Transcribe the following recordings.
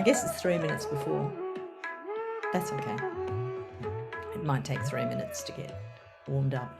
I guess it's 3 minutes before. That's okay. It might take 3 minutes to get warmed up.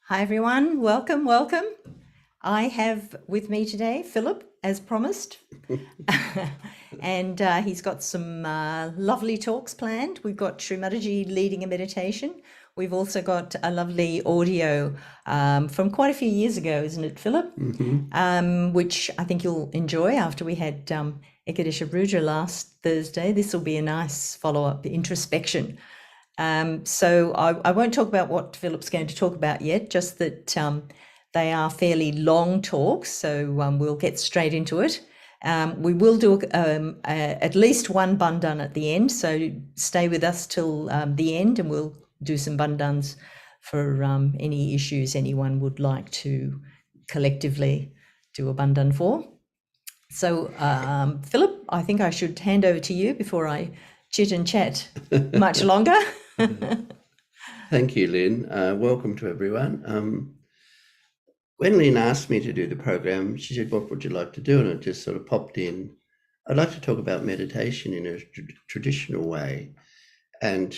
Hi everyone, welcome, welcome. I have with me today Philip, as promised, and he's got some lovely talks planned. We've got Srimataji leading a meditation. We've also got a lovely audio from quite a few years ago, isn't it, Philip? Which I think you'll enjoy after we had Ekadesha Rudra last Thursday. This will be a nice follow-up introspection. So I won't talk about what Philip's going to talk about yet, just that They are fairly long talks, so we'll get straight into it. We will do at least one bandhan at the end, so stay with us till the end, and we'll do some bandhans for any issues anyone would like to collectively do a bandhan for. So, Philip, I think I should hand over to you before I chit and chat much longer. Thank you, Lynn. Welcome to everyone. When Lynn asked me to do the program, she said, "What would you like to do?" And it just sort of popped in. I'd like to talk about meditation in a traditional way, and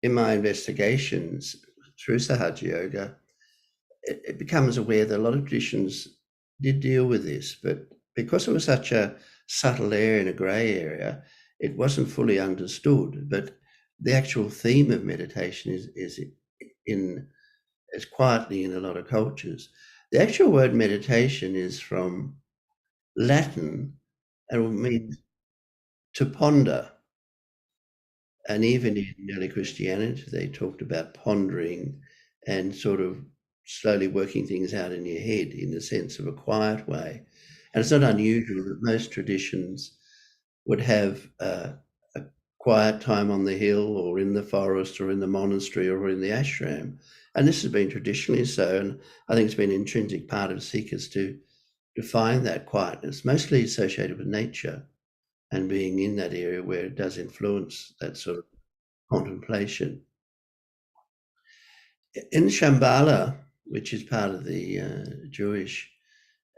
in my investigations through Sahaja Yoga, it becomes aware that a lot of traditions did deal with this, but because it was such a subtle area and a grey area, it wasn't fully understood. But the actual theme of meditation is quietly in a lot of cultures. The actual word meditation is from Latin, and it means to ponder. And even in early Christianity, they talked about pondering and sort of slowly working things out in your head in the sense of a quiet way. And it's not unusual that most traditions would have a quiet time on the hill or in the forest or in the monastery or in the ashram. And this has been traditionally so, and I think it's been an intrinsic part of seekers to find that quietness, mostly associated with nature and being in that area where it does influence that sort of contemplation. In Shambhala, which is part of the Jewish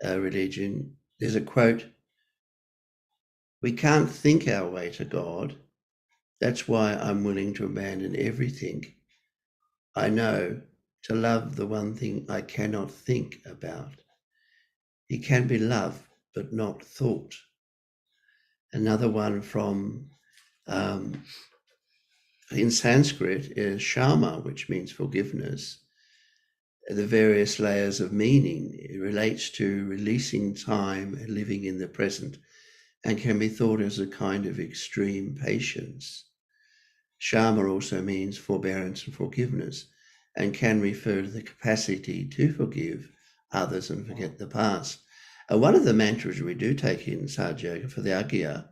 religion, there's a quote, "We can't think our way to God. That's why I'm willing to abandon everything I know to love the one thing I cannot think about. He can be loved, but not thought." Another one from, in Sanskrit, is Shama, which means forgiveness. The various layers of meaning, it relates to releasing time and living in the present, and can be thought as a kind of extreme patience. Shama also means forbearance and forgiveness, and can refer to the capacity to forgive others and forget the past. One of the mantras we do take in Sahaja Yoga for the Agya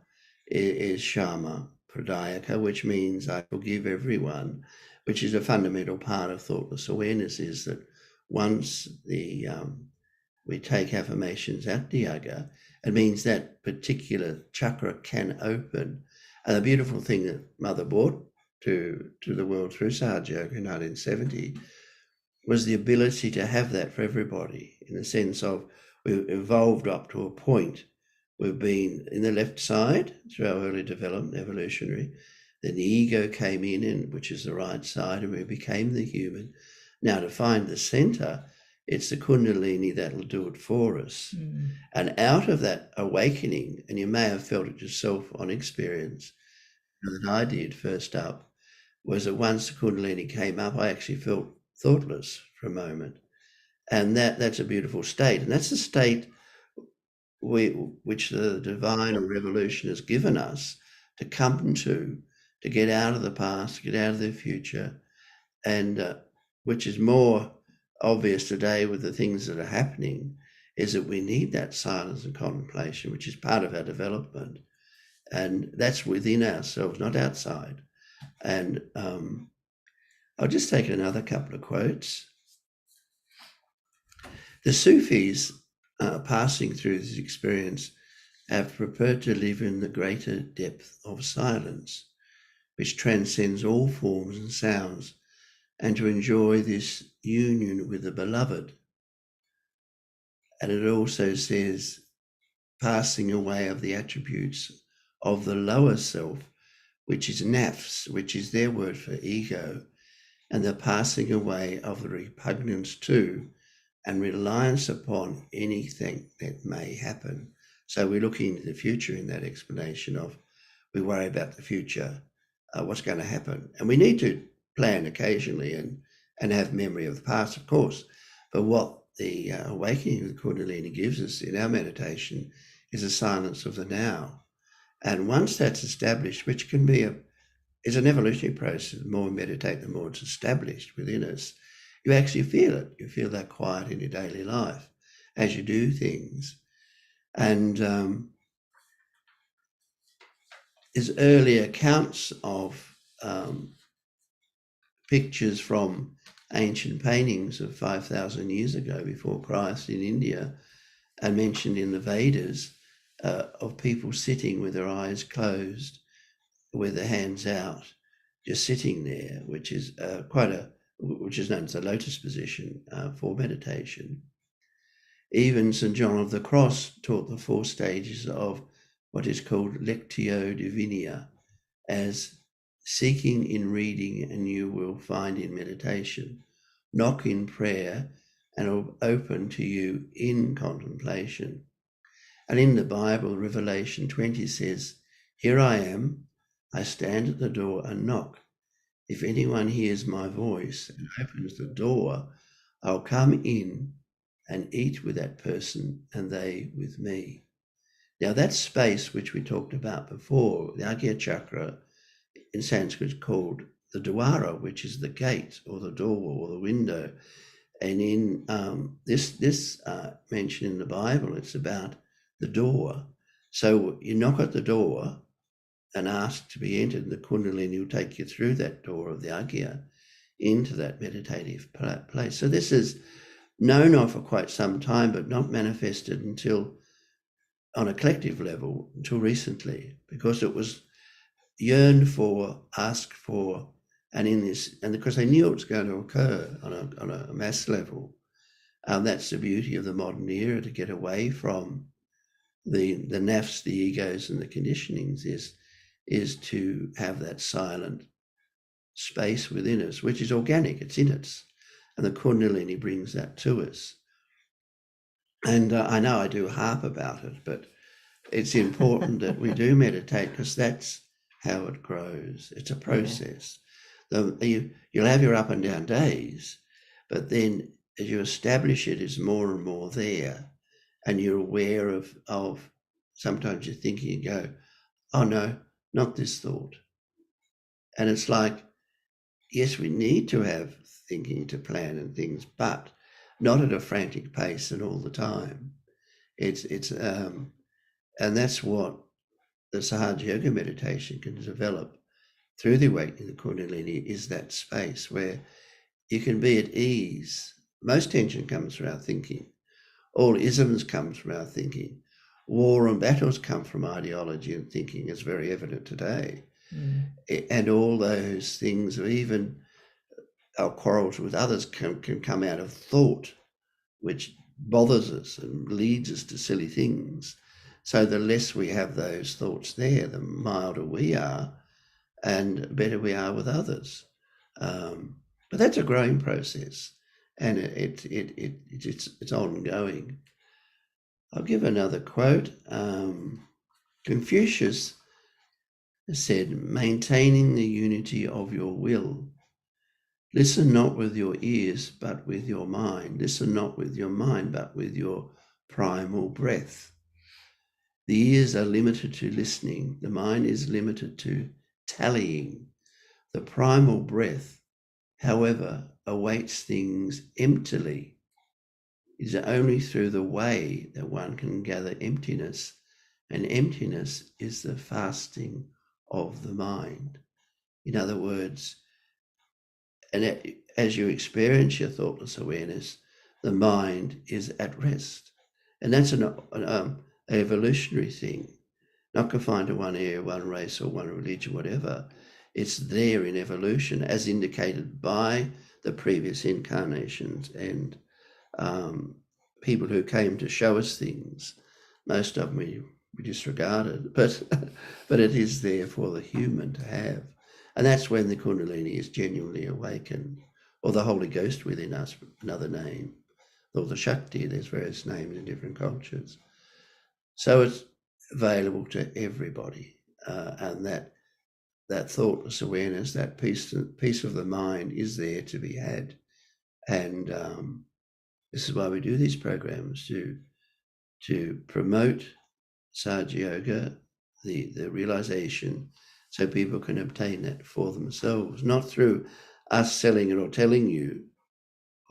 is Shama Pradayaka, which means I forgive everyone, which is a fundamental part of thoughtless awareness, is that once we take affirmations at the Yoga, it means that particular chakra can open. And the beautiful thing that Mother brought to the world through Sahaja Yoga in 1970 was the ability to have that for everybody, in the sense of we've evolved up to a point. We've been in the left side through our early development, evolutionary. Then the ego came in, which is the right side, and we became the human. Now to find the center, it's the Kundalini that'll do it for us. And out of that awakening, and you may have felt it yourself on experience, that I did first up, was that once the Kundalini came up, I actually felt thoughtless for a moment. And that's a beautiful state. And that's a state which the divine or revolution has given us to come to get out of the past, to get out of the future, and which is more obvious today with the things that are happening, is that we need that silence and contemplation, which is part of our development. And that's within ourselves, not outside. And I'll just take another couple of quotes. The Sufis, passing through this experience, have prepared to live in the greater depth of silence, which transcends all forms and sounds, and to enjoy this union with the beloved. And it also says, passing away of the attributes of the lower self, which is nafs, which is their word for ego, and the passing away of the repugnance to and reliance upon anything that may happen. So we're looking into the future in that explanation of, we worry about the future, what's going to happen. And we need to plan occasionally and have memory of the past, of course. But what the awakening of the Kundalini gives us in our meditation is a silence of the now. And once that's established, which can be is an evolutionary process, the more we meditate, the more it's established within us, you actually feel it. You feel that quiet in your daily life as you do things. And there's early accounts of pictures from ancient paintings of 5,000 years ago before Christ in India, and mentioned in the Vedas, of people sitting with their eyes closed, with their hands out, just sitting there, which is which is known as the lotus position for meditation. Even St. John of the Cross taught the 4 stages of what is called lectio divina, as seeking in reading and you will find in meditation, knock in prayer and it'll open to you in contemplation. And in the Bible, Revelation 20 says, "Here I am, I stand at the door and knock. If anyone hears my voice and opens the door, I'll come in and eat with that person and they with me." Now that space which we talked about before, the Agya Chakra in Sanskrit is called the Dwara, which is the gate or the door or the window. And in this mention in the Bible, it's about the door. So you knock at the door and ask to be entered, and the Kundalini will take you through that door of the Agya into that meditative place. So this is known of for quite some time, but not manifested until on a collective level until recently, because it was yearned for, asked for, and because they knew it was going to occur on a mass level. That's the beauty of the modern era, to get away from the nafs, the egos, and the conditionings, is to have that silent space within us, which is organic, it's in us. And the Kundalini brings that to us. And I know I do harp about it, but it's important that we do meditate, because that's how it grows. It's a process. You'll have your up and down days, but then as you establish it, is more and more there, and you're aware of sometimes you're thinking and go, oh no, not this thought. And it's like, yes, we need to have thinking to plan and things, but not at a frantic pace and all the time. And that's what the Sahaja Yoga Meditation can develop through the awakening of the Kundalini, is that space where you can be at ease. Most tension comes from our thinking. All isms comes from our thinking. War and battles come from ideology and thinking, is very evident today. And all those things, or even our quarrels with others, can come out of thought, which bothers us and leads us to silly things. So the less we have those thoughts there, the milder we are, and better we are with others. But that's a growing process, and it's ongoing. I'll give another quote. Confucius said, "Maintaining the unity of your will. Listen not with your ears, but with your mind. Listen not with your mind, but with your primal breath." The ears are limited to listening. The mind is limited to tallying. The primal breath, however, awaits things emptily. It is only through the way that one can gather emptiness, and emptiness is the fasting of the mind. In other words, and as you experience your thoughtless awareness, the mind is at rest. And that's an evolutionary thing, not confined to one area, one race, or one religion, whatever. It's there in evolution, as indicated by the previous incarnations and people who came to show us things. Most of them we disregarded, but it is there for the human to have. And that's when the Kundalini is genuinely awakened, or the Holy Ghost within us, another name, or the Shakti. There's various names in different cultures. So it's available to everybody, and that thoughtless awareness, that peace of the mind, is there to be had. And this is why we do these programs, to promote Sahaja Yoga, the realization, so people can obtain that for themselves, not through us selling it or telling you,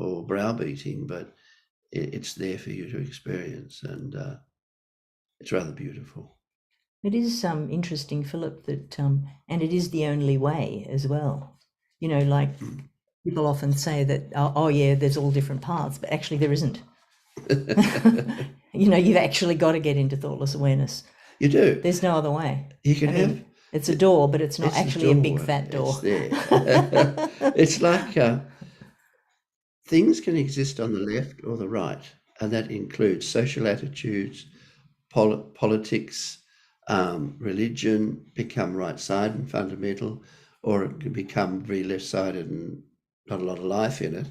or browbeating, but it's there for you to experience, and it's rather beautiful. It is interesting, Philip, that and it is the only way as well. You know, like people often say that, oh yeah, there's all different paths, but actually there isn't. You know, you've actually got to get into thoughtless awareness. You do. There's no other way. You can it's a door, but it's not actually a big fat door. It's there. It's like things can exist on the left or the right, and that includes social attitudes, politics, religion, become right-sided and fundamental, or it can become very left-sided and not a lot of life in it.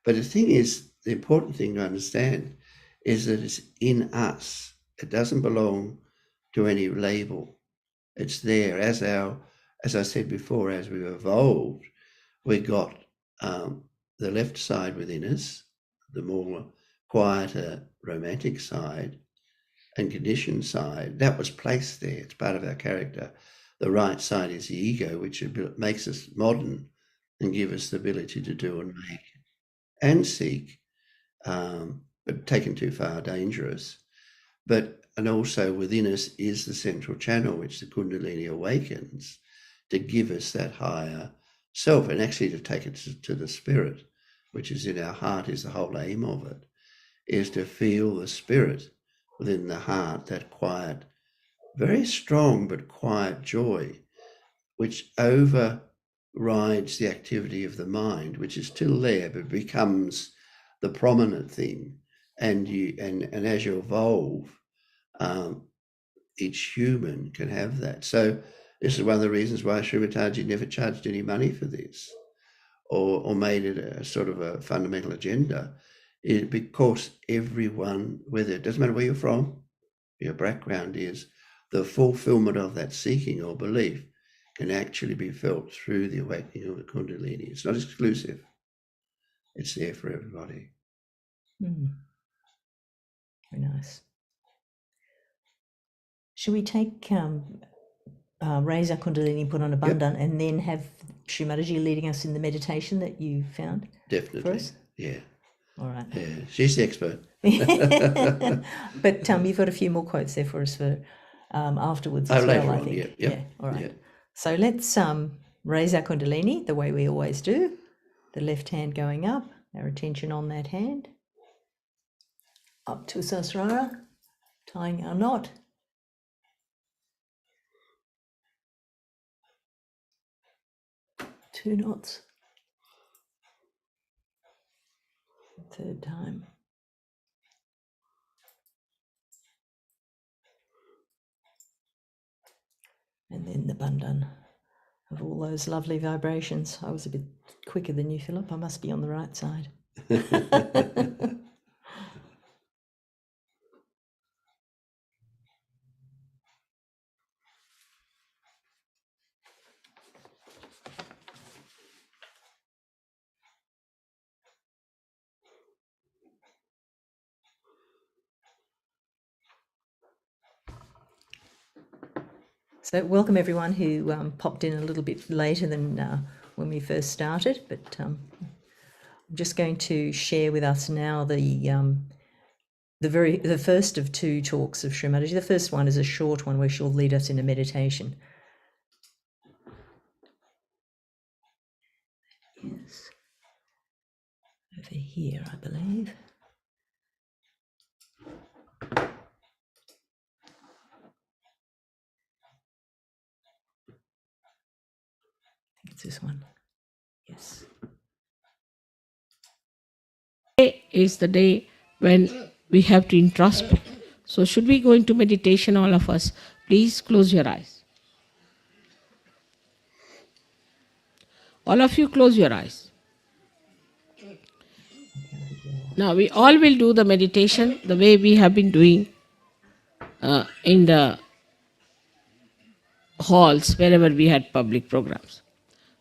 But the thing is, the important thing to understand is that it's in us. It doesn't belong to any label. It's there as I said before, as we've evolved, we got the left side within us, the more quieter romantic side and conditioned side. That was placed there. It's part of our character. The right side is the ego, which makes us modern and give us the ability to do and make and seek, but taken too far, dangerous. And also within us is the central channel, which the Kundalini awakens to give us that higher self, and actually to take it to the spirit, which is in our heart, is the whole aim of it, is to feel the spirit within the heart, that quiet, very strong but quiet joy, which overrides the activity of the mind, which is still there, but becomes the prominent thing. And as you evolve, each human can have that. So this is one of the reasons why Srimataji never charged any money for this, or made it a sort of a fundamental agenda, because everyone, whether it doesn't matter where you're from, your background is, the fulfillment of that seeking or belief can actually be felt through the awakening of the Kundalini. It's not exclusive. It's there for everybody. Very nice. Should we take raise our Kundalini, put on a bandhan, and then have Srimataji leading us in the meditation that you found? Definitely. For us? Yeah. All right. Yeah, she's the expert. But you've got a few more quotes there for us for afterwards as later well, I on, think. yeah. All right. Yeah. So let's raise our Kundalini the way we always do. The left hand going up, our attention on that hand. Up to Sasrara, tying our knot. Two knots. Third time. And then the bandhan of all those lovely vibrations. I was a bit quicker than you, Philip. I must be on the right side. So welcome everyone who popped in a little bit later than when we first started, but I'm just going to share with us now the first of two talks of Srimataji. The first one is a short one where she'll lead us in a meditation. Yes, over here, I believe. I think it's this one. Yes. Today is the day when we have to introspect. So should we go into meditation, all of us? Please close your eyes. All of you close your eyes. Now we all will do the meditation the way we have been doing in the halls wherever we had public programs.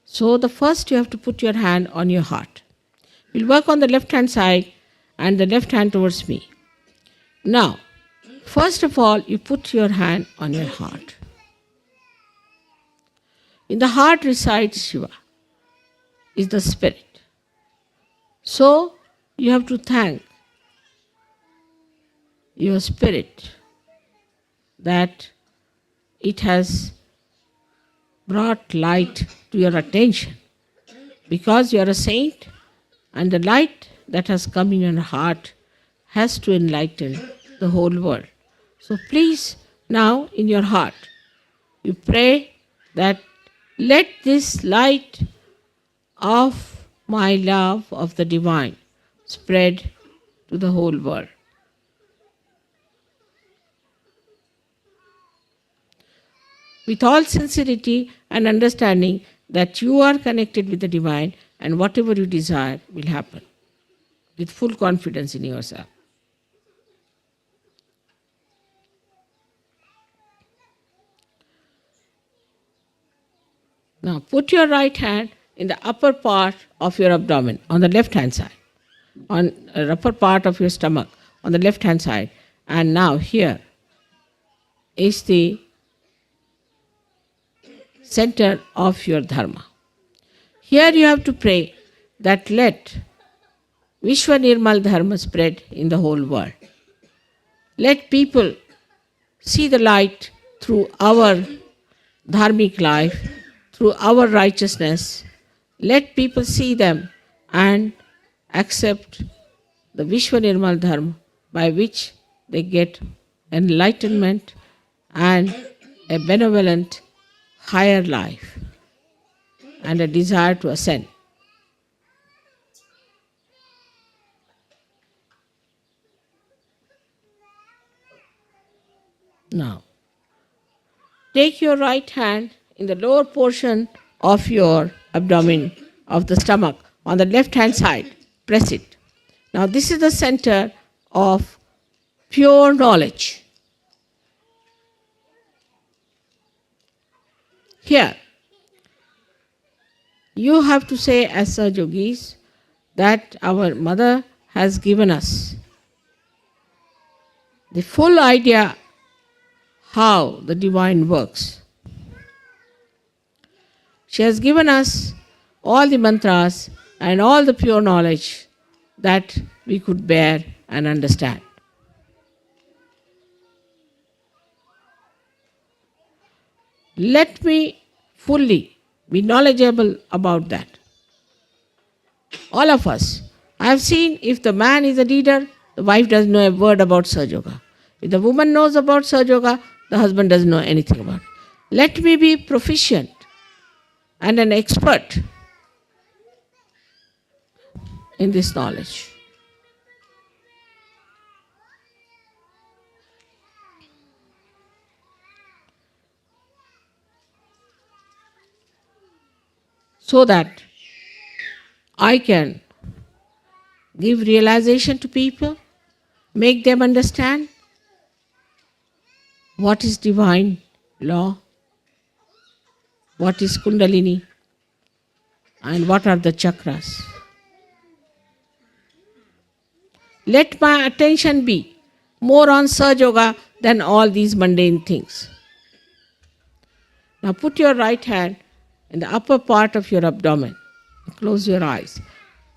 So the first you have to put your hand on your heart. We'll work on the left hand side and the left hand towards me. Now, first of all, you put your hand on your heart. In the heart resides Shiva, is the spirit. So, you have to thank your spirit that it has brought light to your attention, because you are a saint and the light that has come in your heart has to enlighten the whole world. So please, now in your heart, you pray that let this light of my love of the divine spread to the whole world. With all sincerity and understanding that you are connected with the divine and whatever you desire will happen, with full confidence in yourself. Now put your right hand in the upper part of your abdomen, on the left hand side, on the upper part of your stomach, on the left hand side. And now here is the center of your dharma. Here you have to pray that let Vishwa Nirmal Dharma spread in the whole world. Let people see the light through our dharmic life, through our righteousness. Let people see them and accept the Vishwa Nirmal Dharma, by which they get enlightenment and a benevolent higher life and a desire to ascend. Now, take your right hand in the lower portion of your abdomen, of the stomach, on the left hand side. Press it. Now, this is the center of pure knowledge. Here, you have to say as Sahaja Yogis that our mother has given us the full idea how the divine works. She has given us all the mantras and all the pure knowledge that we could bear and understand. Let me fully be knowledgeable about that. All of us. I have seen if the man is a leader, the wife doesn't know a word about Sahaja Yoga. If the woman knows about Sahaja Yoga, the husband doesn't know anything about it. Let me be proficient and an expert in this knowledge. So that I can give realization to people, make them understand what is divine law, what is Kundalini, and what are the chakras. Let my attention be more on Sahaja Yoga than all these mundane things. Now put your right hand in the upper part of your abdomen. Close your eyes.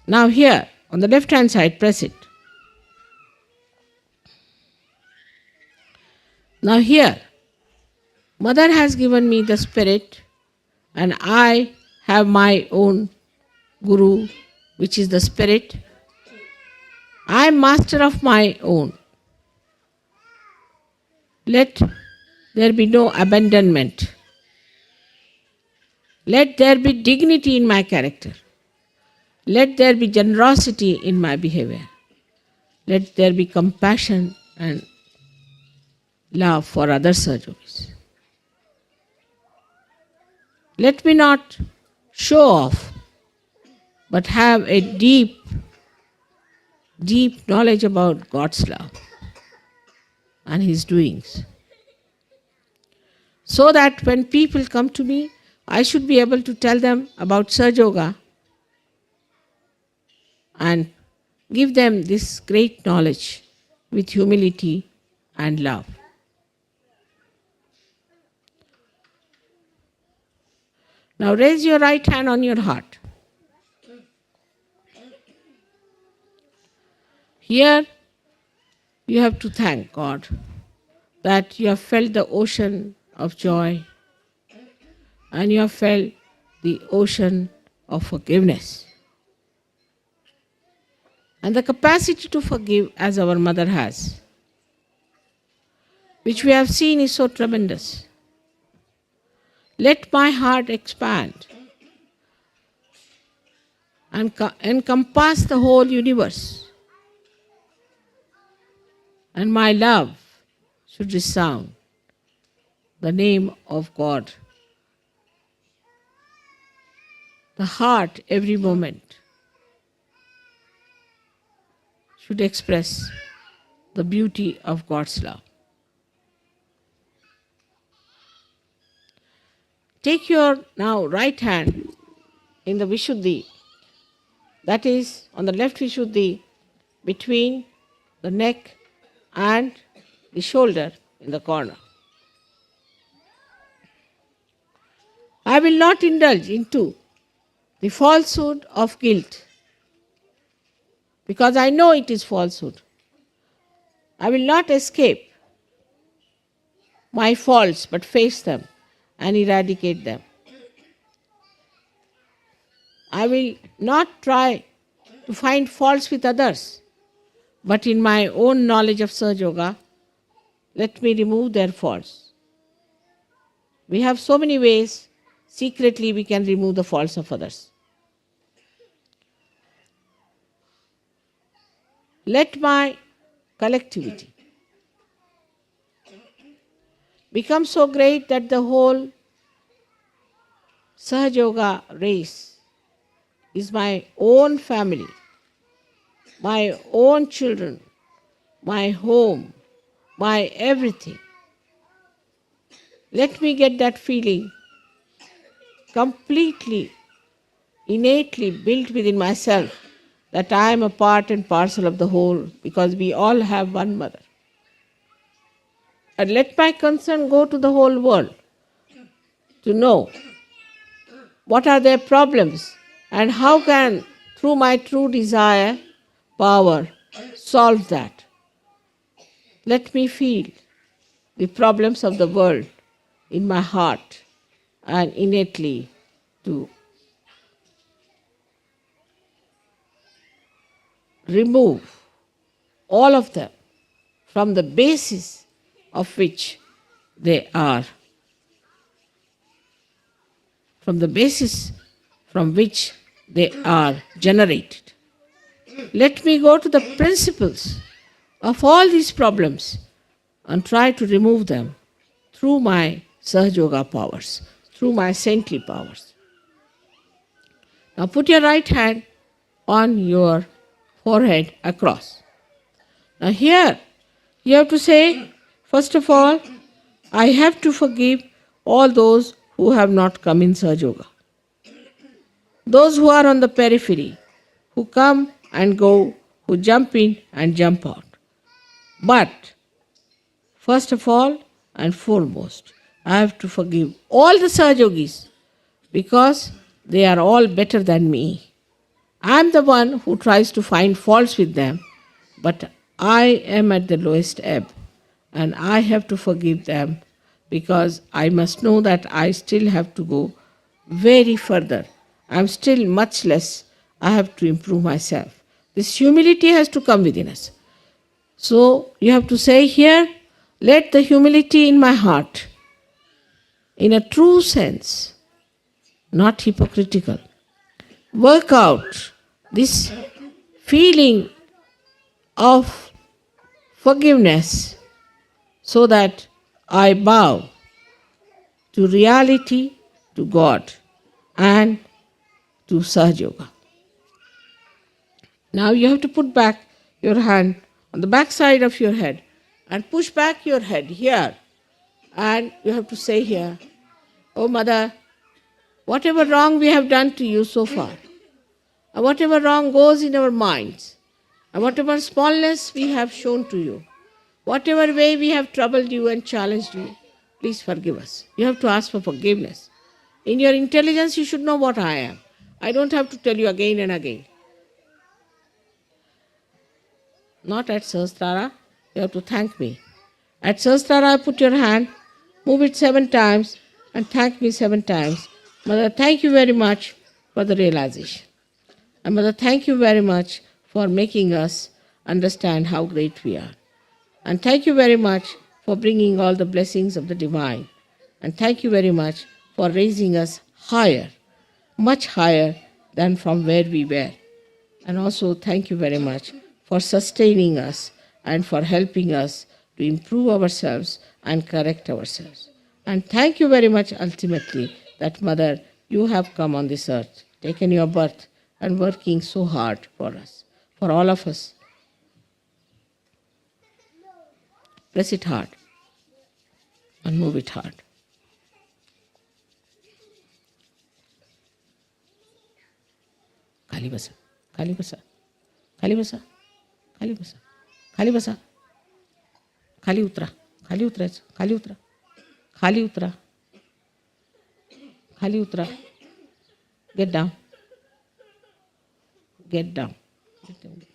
Now here, on the left hand side, press it. Now here, Mother has given me the spirit and I have my own Guru, which is the spirit. I am master of my own. Let there be no abandonment. Let there be dignity in my character. Let there be generosity in my behavior. Let there be compassion and love for other Sahaja Yogis. Let me not show off, but have a deep, deep knowledge about God's love and His doings. So that when people come to me, I should be able to tell them about Sahaja Yoga and give them this great knowledge with humility and love. Now raise your right hand on your heart. Here you have to thank God that you have felt the ocean of joy and you have felt the ocean of forgiveness. And the capacity to forgive as our mother has, which we have seen is so tremendous. Let my heart expand and encompass the whole universe. And my love should resound the name of God. The heart every moment should express the beauty of God's love. Take your now right hand in the Vishuddhi, that is on the left Vishuddhi, between the neck and the shoulder in the corner. I will not indulge into the falsehood of guilt because I know it is falsehood. I will not escape my faults but face them and eradicate them. I will not try to find faults with others, but in my own knowledge of Sahaja Yoga, let me remove their faults. We have so many ways secretly we can remove the faults of others. Let my collectivity become so great that the whole Sahaja Yoga race is my own family, my own children, my home, my everything. Let me get that feeling completely, innately built within myself that I am a part and parcel of the whole because we all have one mother. And let my concern go to the whole world to know what are their problems and how can, through my true desire, power, solve that. Let me feel the problems of the world in my heart and innately to remove all of them from the basis of which they are, from the basis from which they are generated. Let me go to the principles of all these problems and try to remove them through my Sahaja Yoga powers, through my saintly powers. Now put your right hand on your forehead across. Now here you have to say, first of all, I have to forgive all those who have not come in Sahaja Yoga. Those who are on the periphery, who come and go, who jump in and jump out. But first of all and foremost, I have to forgive all the Sahaja Yogis because they are all better than me. I am the one who tries to find faults with them, but I am at the lowest ebb and I have to forgive them because I must know that I still have to go very further. I am still much less. I have to improve myself. This humility has to come within us. So you have to say here, let the humility in my heart, in a true sense, not hypocritical, work out this feeling of forgiveness so that I bow to reality, to God, and to Sahaja Yoga. Now you have to put back your hand on the back side of your head and push back your head here. And you have to say here, Oh Mother, whatever wrong we have done to you so far, and whatever wrong goes in our minds, and whatever smallness we have shown to you, whatever way we have troubled you and challenged you, please forgive us. You have to ask for forgiveness. In your intelligence, you should know what I am. I don't have to tell you again and again. not at Sahasrara. You have to thank me. At Sahasrara, put your hand, move it 7 times, and thank me 7 times. Mother, thank you very much for the realization. And Mother, thank you very much for making us understand how great we are. And thank you very much for bringing all the blessings of the divine. And thank you very much for raising us higher, much higher than from where we were. And also thank you very much for sustaining us and for helping us to improve ourselves and correct ourselves. And thank you very much ultimately that Mother, you have come on this earth, taken your birth and working so hard for us, for all of us. Press it hard and move it hard. खाली बसा, खाली बसा, खाली बसा, खाली बसा, खाली बसा, खाली उतरा, खाली उतरायचं, खाली उतरा, खाली उतरा, खाली उतरा. Get down. Get down. Get down.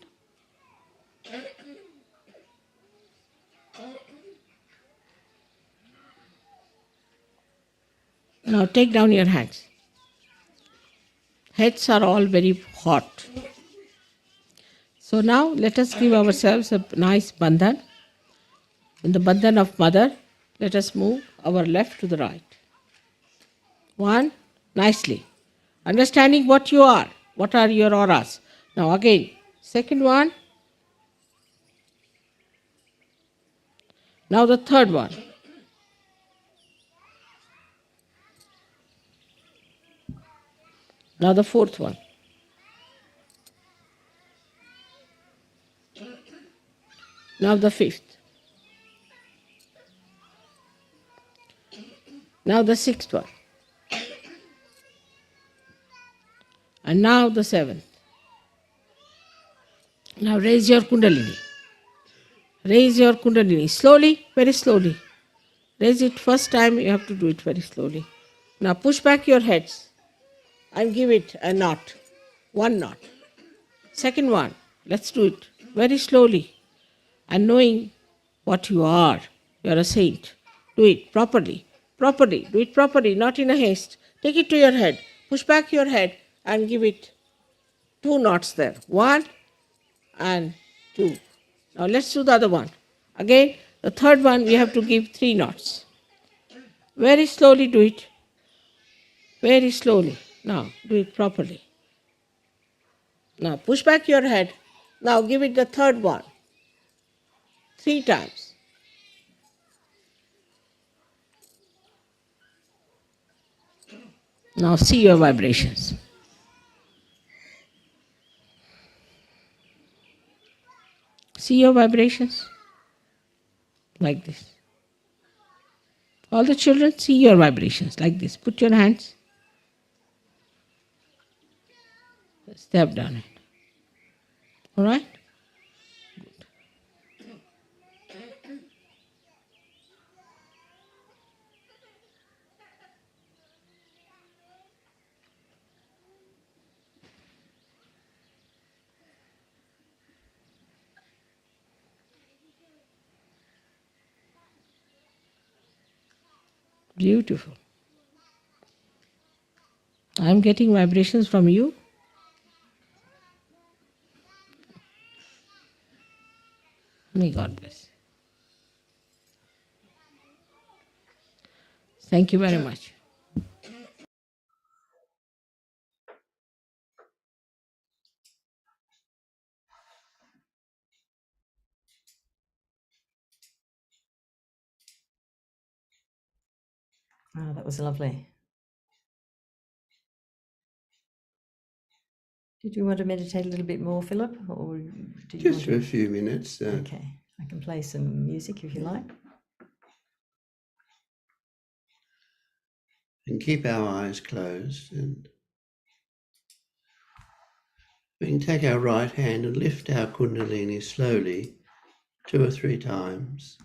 Now take down your hands. Heads are all very hot. So now let us give ourselves a nice bandhan. In the bandhan of Mother, let us move our left to the right. 1, nicely. Understanding what you are. What are your auras? Now again, second one. Now the third one. Now the fourth one. Now the fifth. Now the sixth one. And now the seventh. Now raise your kundalini. Raise your kundalini. Slowly, very slowly. Raise it first time, you have to do it very slowly. Now push back your heads and give it a knot. 1 knot. Second one, let's do it very slowly. And knowing what you are. You are a saint. Do it properly. Properly. Do it properly, not in a haste. Take it to your head. Push back your head and give it 2 knots there. 1 and 2. Now let's do the other one. Again, the third one we have to give 3 knots. Very slowly do it. Very slowly. Now do it properly. Now push back your head. Now give it the third one. 3 times. Now see your vibrations. See your vibrations? Like this. All the children, see your vibrations like this. Put your hands. Step down it. All right? Beautiful. I'm getting vibrations from you. May God bless. Thank you very much. Oh, that was lovely. Did you want to meditate a little bit more, Philip? Or did you Just for a few minutes. Okay, I can play some music if you like. And keep our eyes closed. And we can take our right hand and lift our kundalini slowly 2 or 3 times.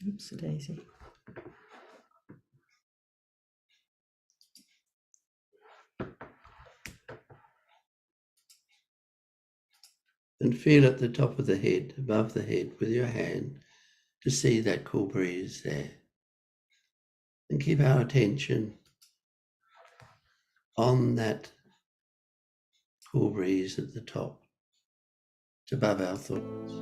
Oops, a daisy. And feel at the top of the head, above the head with your hand, to see that cool breeze there. And keep our attention on that cool breeze at the top. It's above our thoughts.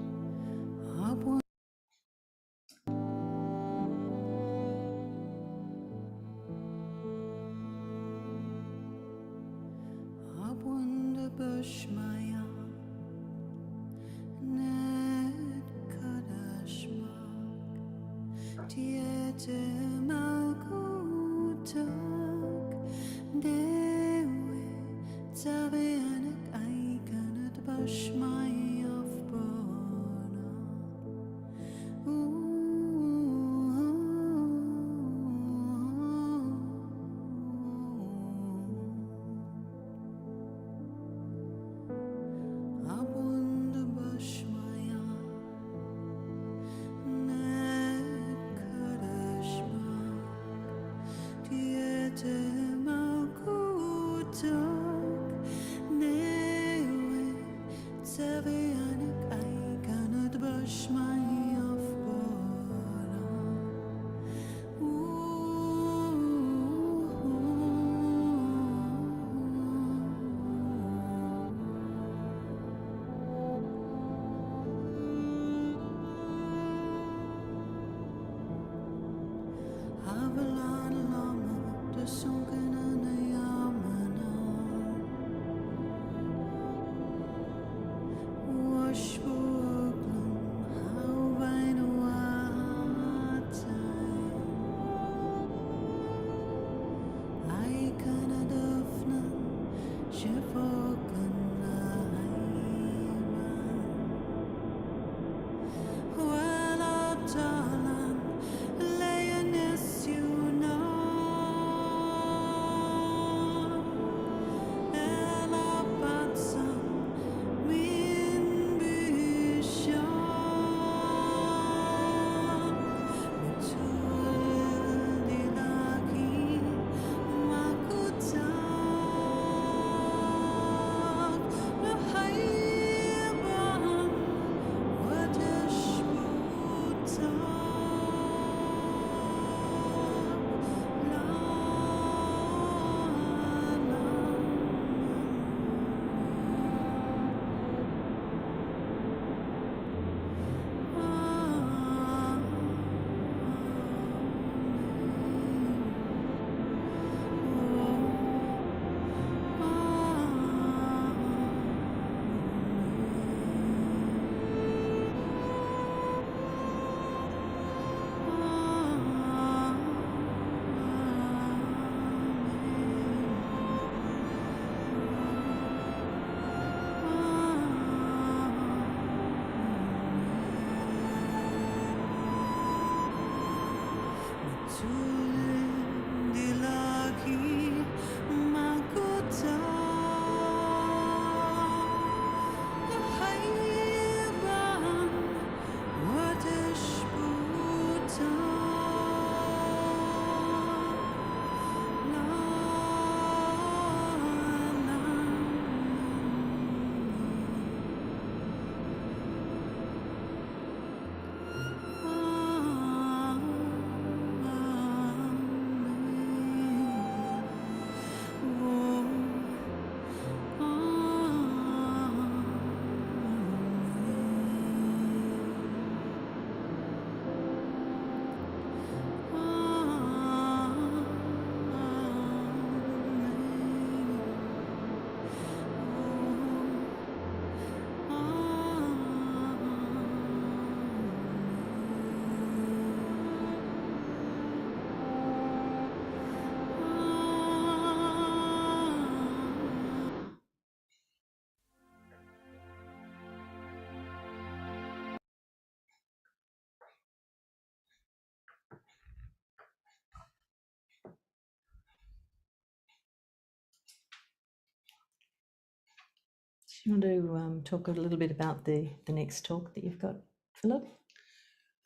Do you want to talk a little bit about the next talk that you've got, Philip?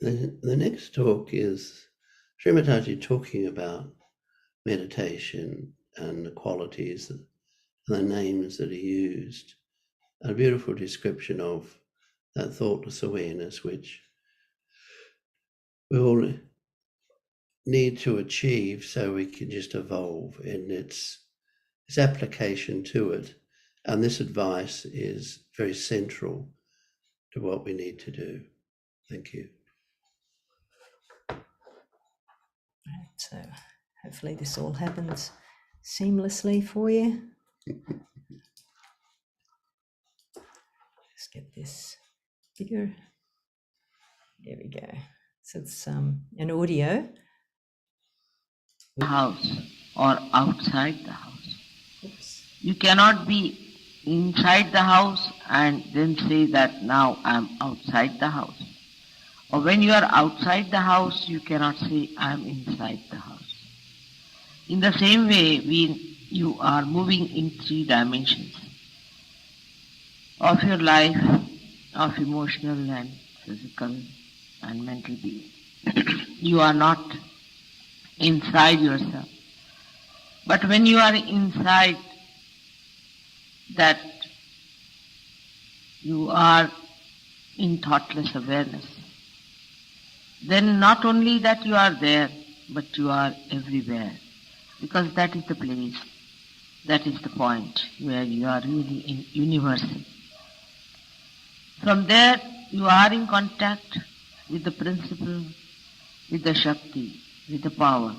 The next talk is Srimataji talking about meditation and the qualities and the names that are used a beautiful description of that thoughtless awareness, which we all need to achieve so we can just evolve, and its application to it. And this advice is very central to what we need to do. Thank you. Right, so hopefully this all happens seamlessly for you. Let's get this bigger. There we go. So it's an audio. House or outside the house. Oops. You cannot be inside the house and then say that now I am outside the house. Or when you are outside the house, you cannot say I am inside the house. In the same way, you are moving in 3 dimensions of your life, of emotional and physical and mental being. You are not inside yourself. But when you are inside that, you are in thoughtless awareness, then not only that you are there, but you are everywhere. Because that is the place, that is the point where you are really in universal. From there, you are in contact with the principle, with the Shakti, with the power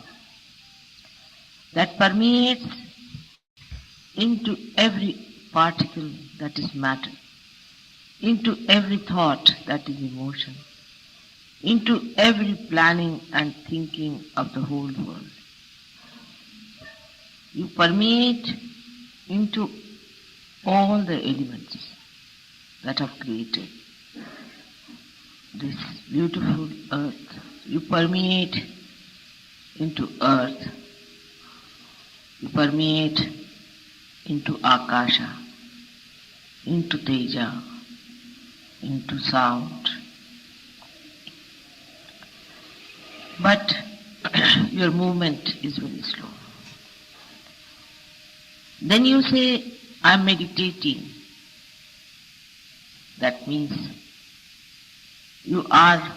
that permeates into every particle that is matter, into every thought that is emotion, into every planning and thinking of the whole world. You permeate into all the elements that have created this beautiful earth. You permeate into earth. You permeate into Akasha, into Teja, into sound. But your movement is very slow. Then you say, I am meditating. That means you are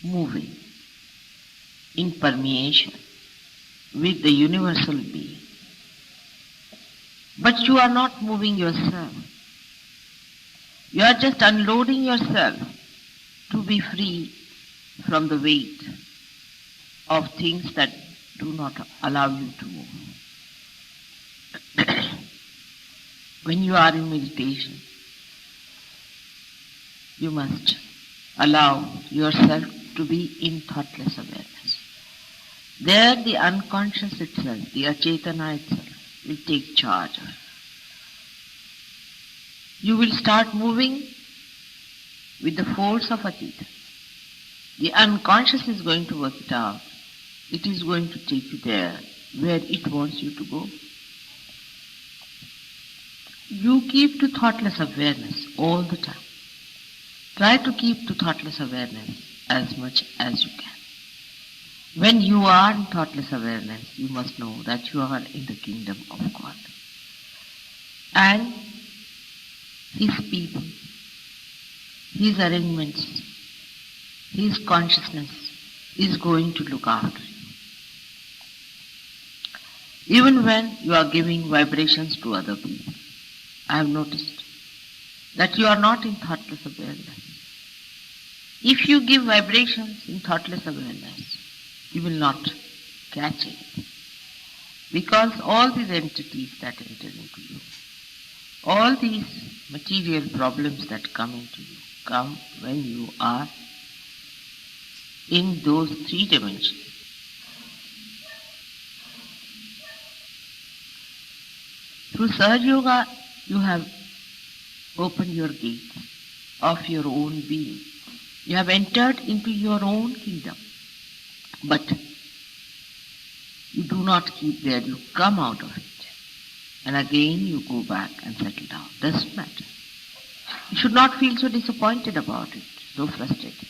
moving in permeation with the universal being. But you are not moving yourself. You are just unloading yourself to be free from the weight of things that do not allow you to move. When you are in meditation, you must allow yourself to be in thoughtless awareness. There the unconscious itself, the achetana itself, will take charge of it. You will start moving with the force of Atita. The unconscious is going to work it out. It is going to take you there where it wants you to go. You keep to thoughtless awareness all the time. Try to keep to thoughtless awareness as much as you can. When you are in thoughtless awareness, you must know that you are in the kingdom of God. And His people, His arrangements, His consciousness is going to look after you. Even when you are giving vibrations to other people, I have noticed that you are not in thoughtless awareness. If you give vibrations in thoughtless awareness, you will not catch it. Because all these entities that enter into you, all these material problems that come into you, come when you are in those 3 dimensions. Through Sahaja Yoga, you have opened your gates of your own being. You have entered into your own kingdom. But you do not keep there, you come out of it. And again you go back and settle down. Doesn't matter. You should not feel so disappointed about it, so frustrated.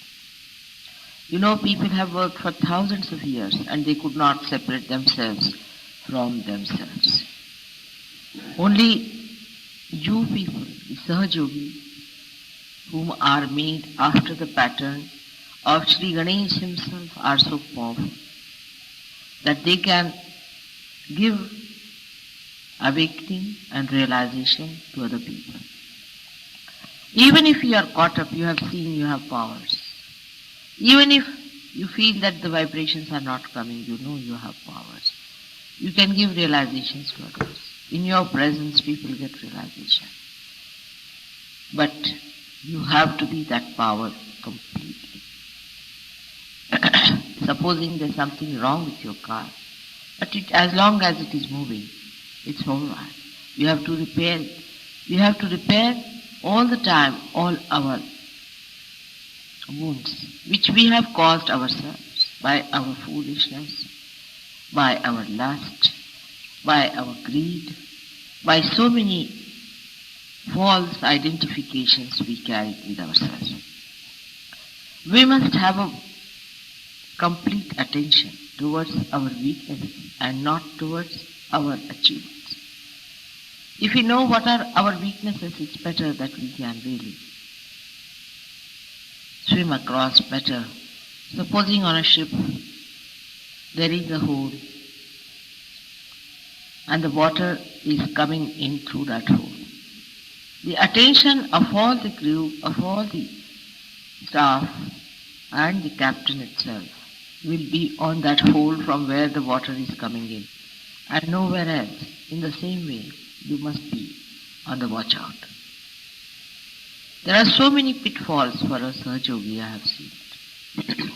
You know, people have worked for thousands of years and they could not separate themselves from themselves. Only You people, the Sahaja Yogi, whom are made after the pattern of Sri Ganesh himself, are so powerful that they can give awakening and realization to other people. Even if you are caught up, you have seen you have powers. Even if you feel that the vibrations are not coming, you know you have powers. You can give realizations to others. In your presence, people get realization. But you have to be that power completely. Supposing there's something wrong with your car, but as long as it is moving, it's all right. You have to repair it. We have to repair all the time all our wounds, which we have caused ourselves by our foolishness, by our lust, by our greed, by so many false identifications we carry with ourselves. We must have a complete attention towards our weaknesses and not towards our achievements. If we know what are our weaknesses, it's better that we can really swim across better. Supposing on a ship there is a hole and the water is coming in through that hole. The attention of all the crew, of all the staff and the captain itself will be on that hole from where the water is coming in and nowhere else. In the same way, you must be on the watch out. There are so many pitfalls for a Sahaja Yogi, I have seen it.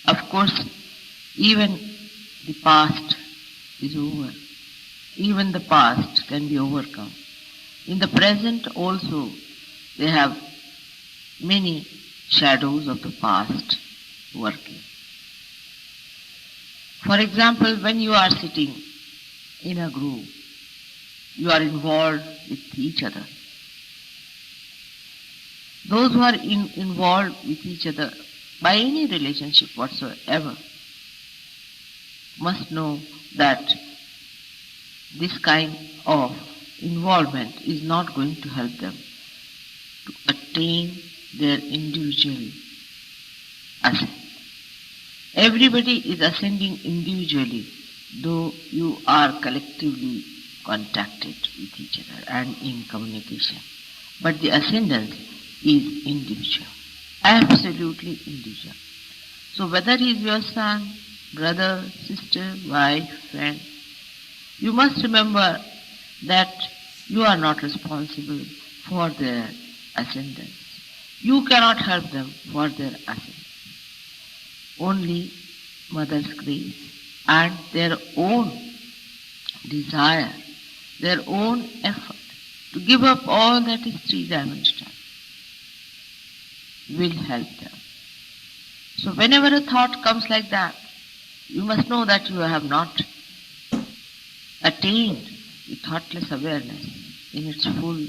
Of course, even the past is over. Even the past can be overcome. In the present also, they have many shadows of the past working. For example, when you are sitting in a group, you are involved with each other. Those who are involved with each other by any relationship whatsoever must know that this kind of involvement is not going to help them to attain their individual ascent. Everybody is ascending individually, though you are collectively contacted with each other and in communication. But the ascendance is individual, absolutely individual. So whether he is your son, brother, sister, wife, friend, you must remember that you are not responsible for their ascendance. You cannot help them for their ascendance. Only Mother's grace and their own desire, their own effort to give up all that is three-dimensional will help them. So whenever a thought comes like that, you must know that you have not attained the thoughtless awareness in its full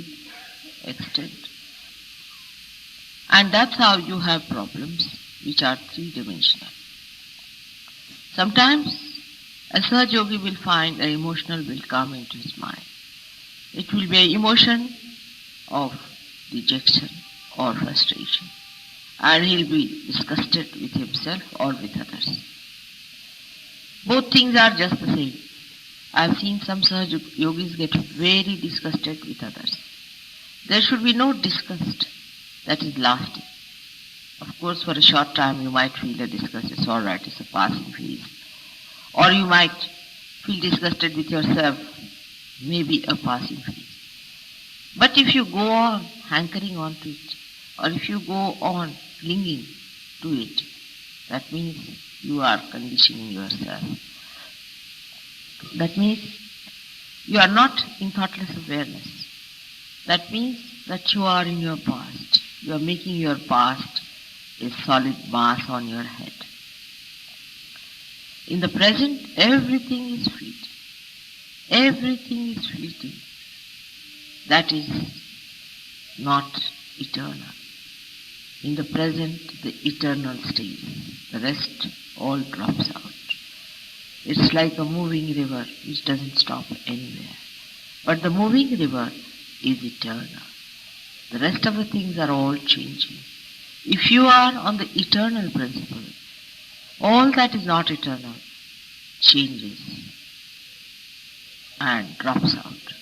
extent. And that's how you have problems which are three-dimensional. Sometimes a Sahaja Yogi will find an emotional will come into his mind. It will be an emotion of dejection or frustration, and he'll be disgusted with himself or with others. Both things are just the same. I've seen some Sahaja Yogis get very disgusted with others. There should be no disgust that is lasting. Of course, for a short time you might feel a disgust, it's all right, it's a passing phase. Or you might feel disgusted with yourself, maybe a passing phase. But if you go on hankering on to it, or if you go on clinging to it, that means you are conditioning yourself. That means you are not in thoughtless awareness. That means that you are in your past. You are making your past a solid mass on your head. In the present, everything is fleeting. Everything is fleeting. That is not eternal. In the present, the eternal stays. The rest all drops out. It's like a moving river which doesn't stop anywhere. But the moving river is eternal. The rest of the things are all changing. If you are on the eternal principle, all that is not eternal changes and drops out,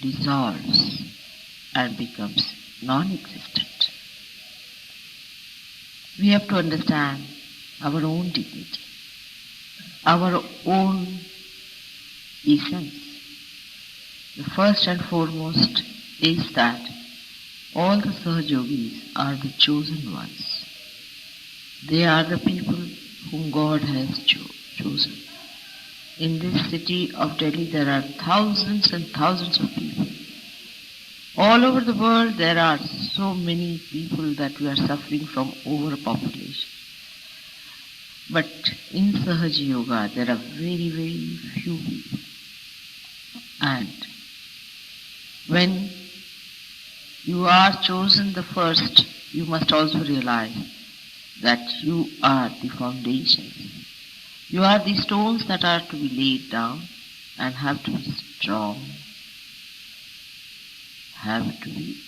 dissolves and becomes non-existent. We have to understand our own dignity, our own essence. The first and foremost is that all the Sahaja Yogis are the chosen ones. They are the people whom God has chosen. In this city of Delhi there are thousands and thousands of people. All over the world there are so many people that we are suffering from overpopulation. But in Sahaja Yoga there are very, very few people. And when you are chosen the first, you must also realize that you are the foundation. You are the stones that are to be laid down and have to be strong, have to be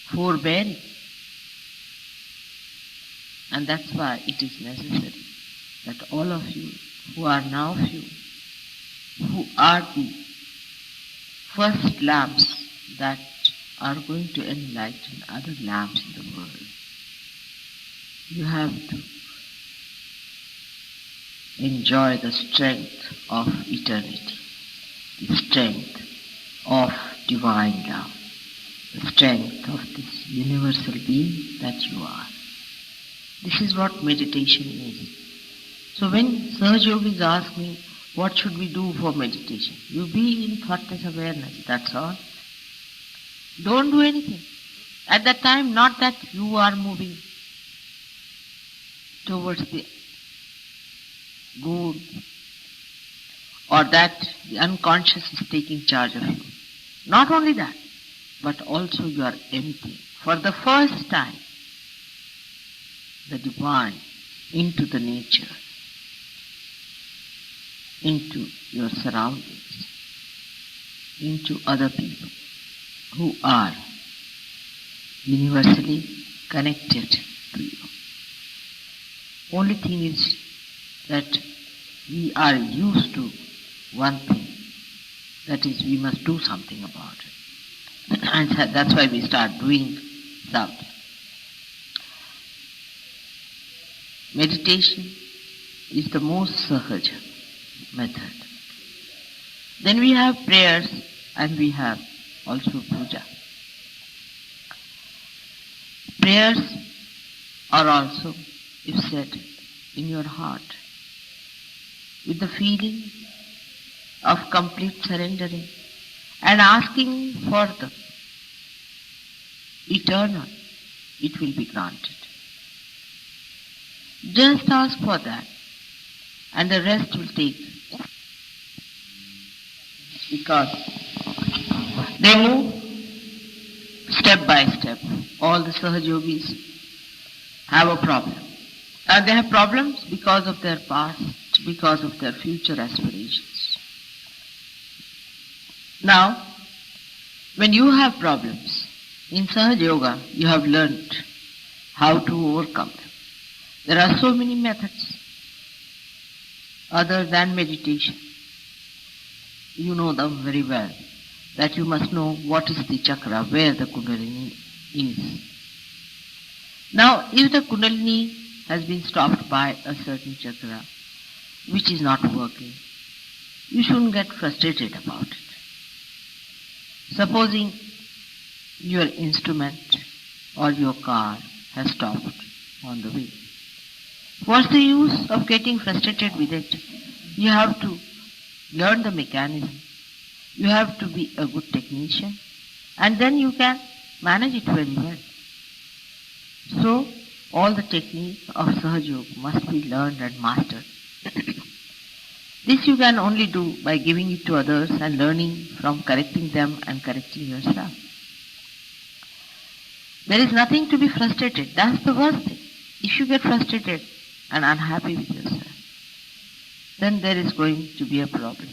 forbearing. And that's why it is necessary that all of you who are now few, who are the first lamps that are going to enlighten other lamps in the world, you have to enjoy the strength of eternity, the strength of divine love, the strength of this universal being that you are. This is what meditation is. So when Sahaja Yogis ask me, what should we do for meditation? You be in thoughtless awareness, that's all. Don't do anything. At that time, not that you are moving towards the good or that the unconscious is taking charge of you. Not only that, but also you are empty. For the first time, the divine into the nature, into your surroundings, into other people who are universally connected to you. Only thing is that we are used to one thing, that is we must do something about it. And that's why we start doing something. Meditation is the most sahaja method. Then we have prayers and we have also puja. Prayers are also, if said in your heart, with the feeling of complete surrendering and asking for the eternal, it will be granted. Just ask for that and the rest will take, because they move step by step. All the Sahaja Yogis have a problem. And they have problems because of their past, because of their future aspirations. Now, when you have problems, in Sahaja Yoga, you have learned how to overcome them. There are so many methods other than meditation. You know them very well, that you must know what is the chakra, where the kundalini is. Now, if the kundalini has been stopped by a certain chakra, which is not working, you shouldn't get frustrated about it. Supposing your instrument or your car has stopped on the way. What's the use of getting frustrated with it? You have to learn the mechanism. You have to be a good technician, and then you can manage it very well. So, all the techniques of Sahaja Yoga must be learned and mastered. This you can only do by giving it to others and learning from correcting them and correcting yourself. There is nothing to be frustrated. That's the worst thing. If you get frustrated and unhappy with yourself, then there is going to be a problem.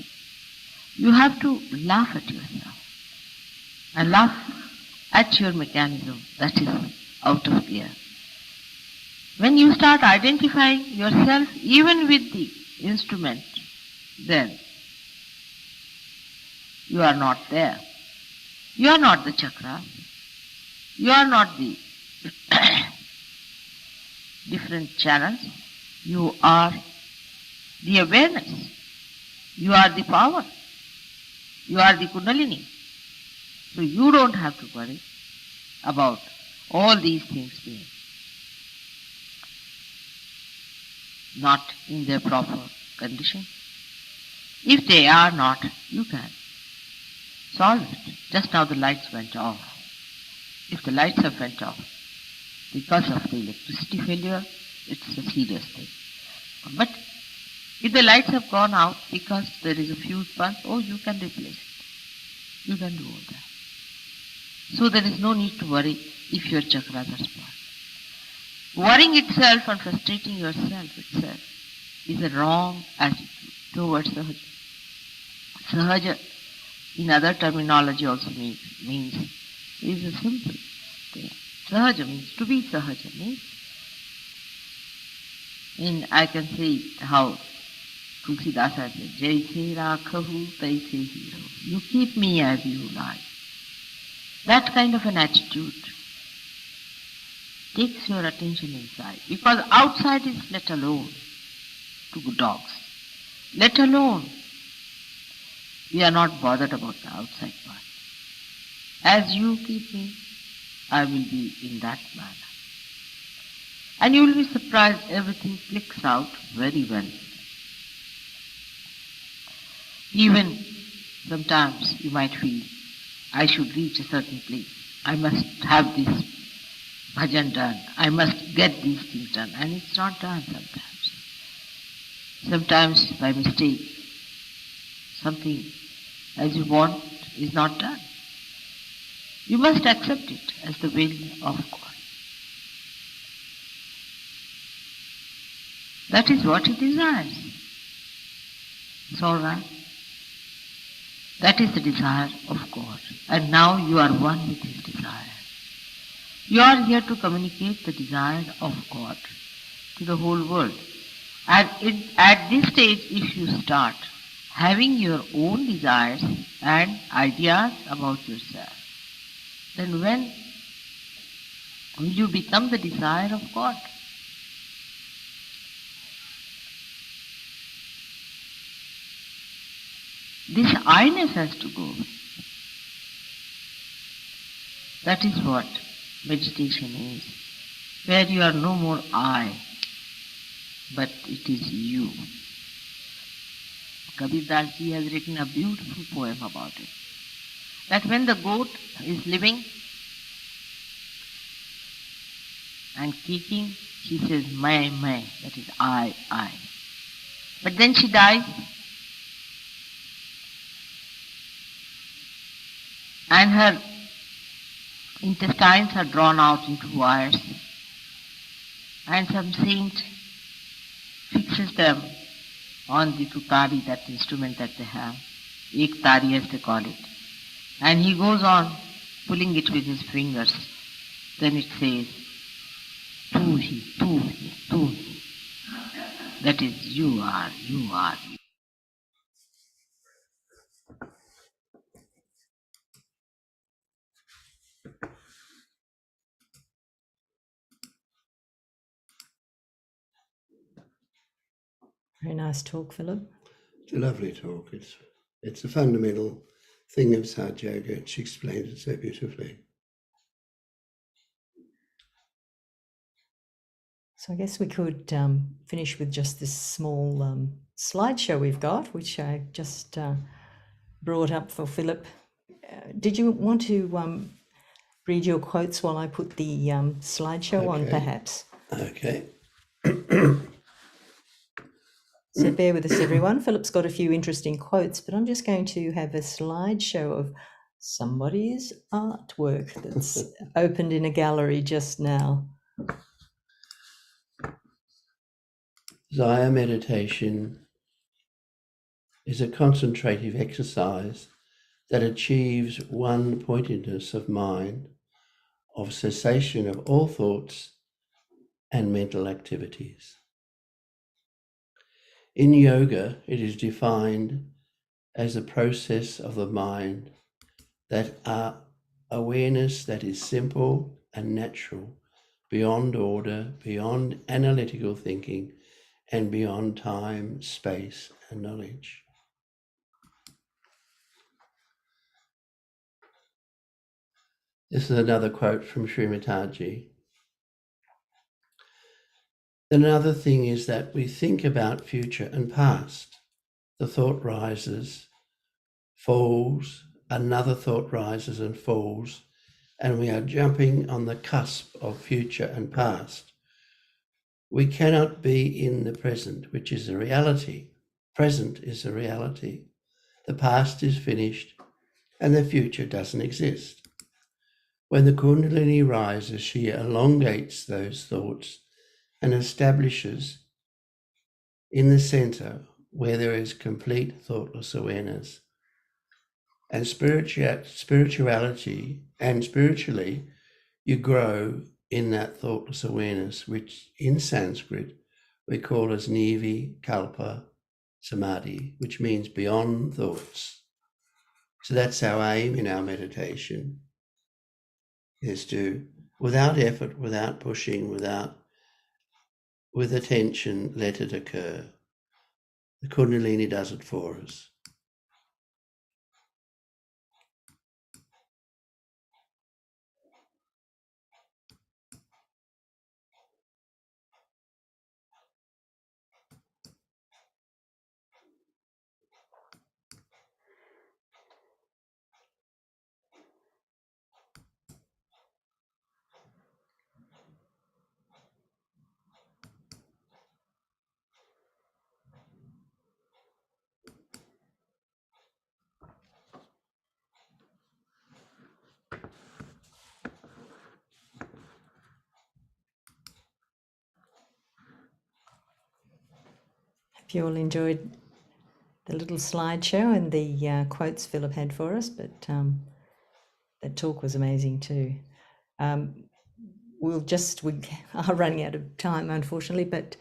You have to laugh at yourself and laugh at your mechanism that is out of gear. When you start identifying yourself even with the instrument, then you are not there. You are not the chakra. You are not the different channels. You are the awareness. You are the power. You are the kundalini. So you don't have to worry about all these things being not in their proper condition. If they are not, you can solve it. Just now the lights went off. If the lights have went off because of the electricity failure, it's a serious thing. But if the lights have gone out because there is a fuse burst, you can replace it. You can do all that. So there is no need to worry if your chakras are spoiled. Worrying itself and frustrating yourself itself is a wrong attitude towards Sahaja. Sahaja, in other terminology also means is a simple thing. Sahaja means to be Sahaja means, I can say how Tulsidas says, Jaise rakhahu taise hiro. You keep me as you like. That kind of an attitude takes your attention inside, because outside is let alone to dogs. Let alone. We are not bothered about the outside part. As you keep me, I will be in that manner. And you will be surprised everything clicks out very well. Even sometimes you might feel, I should reach a certain place. I must have this bhajan done. I must get these things done. And it's not done sometimes. Sometimes by mistake, something as you want is not done. You must accept it as the will of God. That is what He desires. It's all right. That is the desire of God. And now you are one with His desire. You are here to communicate the desire of God to the whole world. And at this stage, if you start having your own desires and ideas about yourself, then when will you become the desire of God? This I-ness has to go. That is what meditation is, where you are no more I, but it is you. Kabir Das ji has written a beautiful poem about it. That when the goat is living and kicking, she says, "Mai, mai," that is I. But then she dies, and her intestines are drawn out into wires, and some saint fixes them on the tutari, that instrument that they have, ek tari as they call it, and he goes on pulling it with his fingers. Then it says, tu hi, tu hi, tu hi. That is, you are, you are. Very nice talk, Philip. It's a lovely talk. It's a fundamental thing of Sahaja Yoga. She explained it so beautifully. So I guess we could finish with just this small slideshow we've got, which I just brought up for Philip. Did you want to read your quotes while I put the slideshow on, Okay. perhaps? Okay. So bear with us, everyone. Philip's got a few interesting quotes, but I'm just going to have a slideshow of somebody's artwork that's opened in a gallery just now. Zaya meditation is a concentrative exercise that achieves one-pointedness of mind, of cessation of all thoughts and mental activities. In yoga, it is defined as a process of the mind that are awareness that is simple and natural, beyond order, beyond analytical thinking, and beyond time, space, and knowledge. This is another quote from Sri Mataji. Another thing is that we think about future and past. The thought rises, falls, another thought rises and falls, and we are jumping on the cusp of future and past. We cannot be in the present, which is a reality. Present is a reality. The past is finished and the future doesn't exist. When the Kundalini rises, she elongates those thoughts and establishes in the center where there is complete thoughtless awareness. And spirituality and spiritually, you grow in that thoughtless awareness, which in Sanskrit we call as Nivi Kalpa Samadhi, which means beyond thoughts. So that's our aim in our meditation, is to, without effort, without pushing, with attention, let it occur. The Kundalini does it for us. Hope you all enjoyed the little slideshow and the quotes Philip had for us, but that talk was amazing too. We are running out of time, unfortunately, but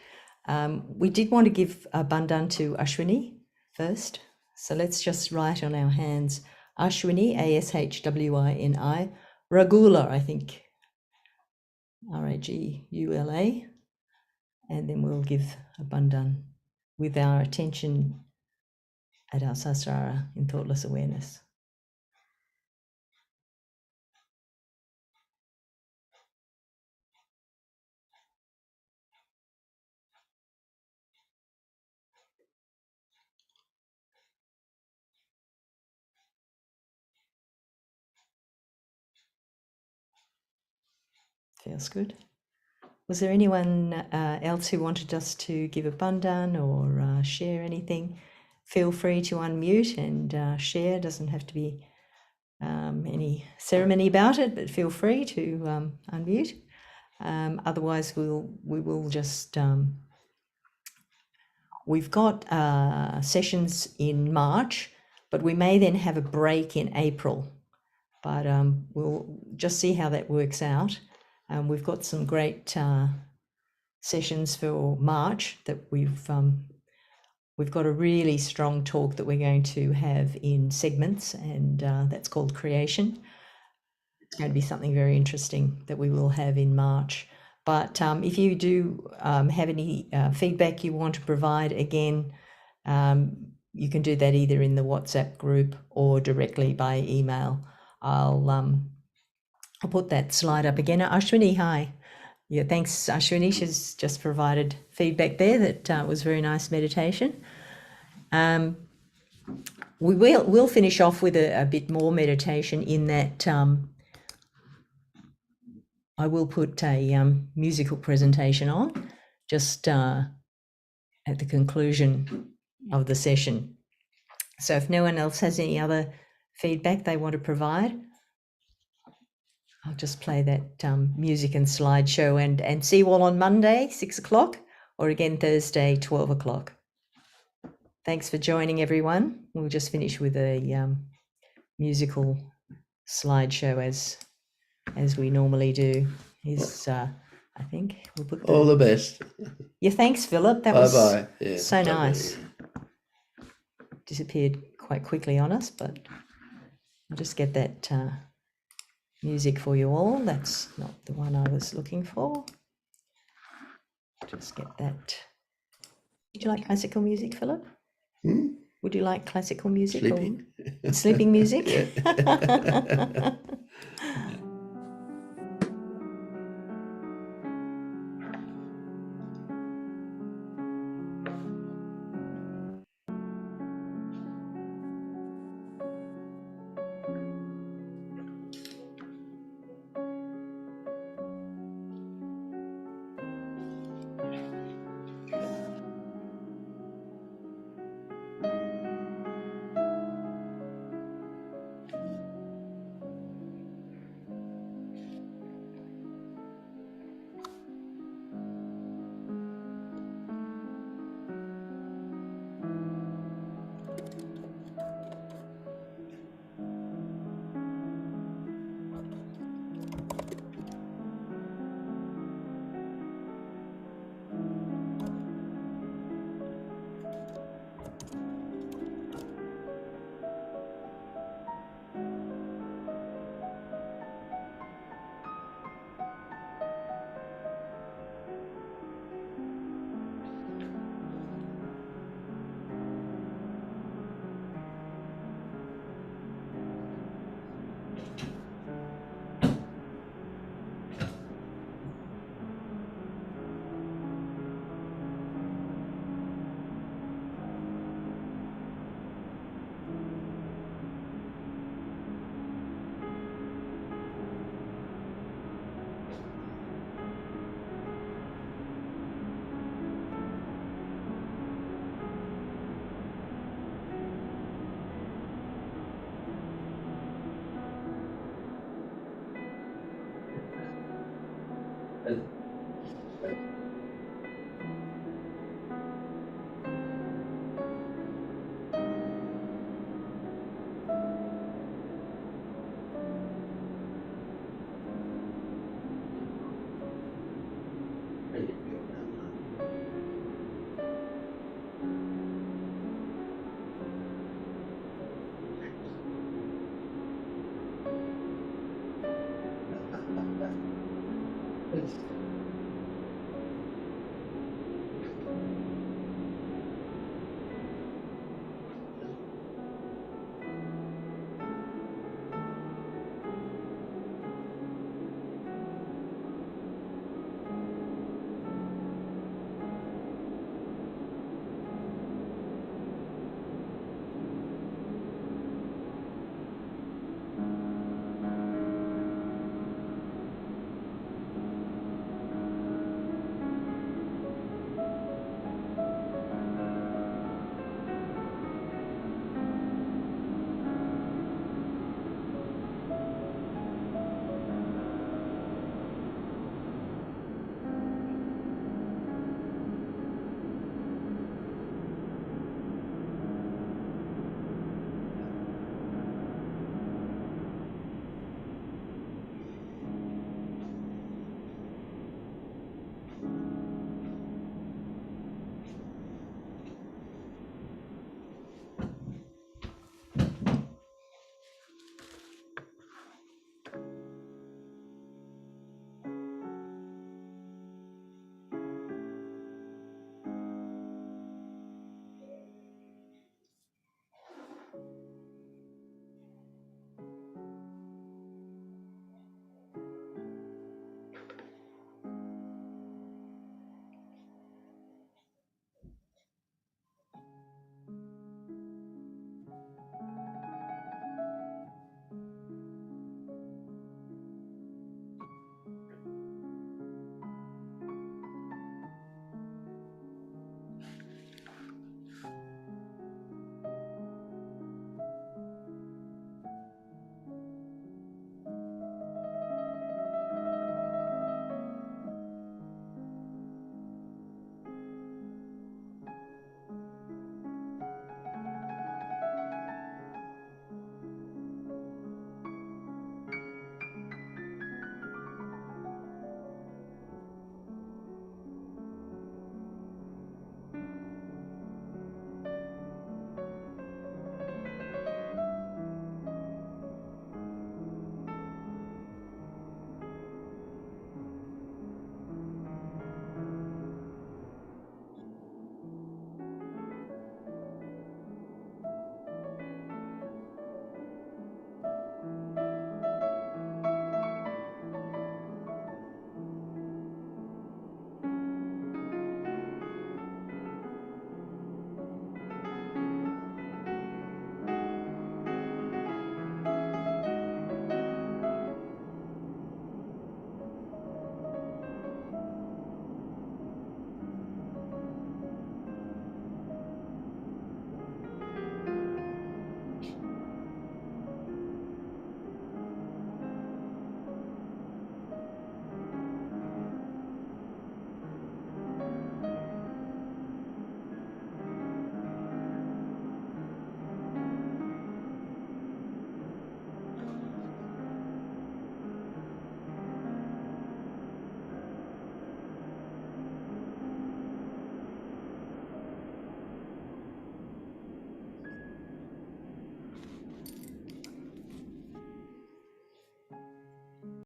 we did want to give a bandhan to Ashwini first. So let's just write on our hands, Ashwini, Ashwini, Ragula, I think, Ragula, and then we'll give a bandhan with our attention at our sasrara in thoughtless awareness. Feels good. Was there anyone else who wanted us to give a bandhan or share anything? Feel free to unmute and share. Doesn't have to be any ceremony about it, but feel free to unmute. Otherwise, we will just. We've got sessions in March, but we may then have a break in April. But we'll just see how that works out. We've got some great sessions for March that we've got a really strong talk that we're going to have in segments, and that's called Creation. It's going to be something very interesting that we will have in March. But if you do have any feedback you want to provide, again, you can do that either in the WhatsApp group or directly by email. I'll put that slide up again. Ashwini, hi. Yeah, thanks, Ashwini. She's just provided feedback there that was very nice meditation. We'll finish off with a bit more meditation in that I will put a musical presentation on just at the conclusion of the session. So if no one else has any other feedback they want to provide, I'll just play that music and slideshow and see you all on Monday, 6 o'clock, or again Thursday, 12 o'clock. Thanks for joining, everyone. We'll just finish with a musical slideshow as we normally do. I think we'll put All the best. Yeah, thanks, Philip. That Bye was bye. Yeah, so lovely. nice. Disappeared quite quickly on us, but I'll just get that music for you all. That's not the one I was looking for. Just get that. Would you like classical music, Philip? Hmm? Would you like classical music Sleeping. or sleeping music? Yeah. It's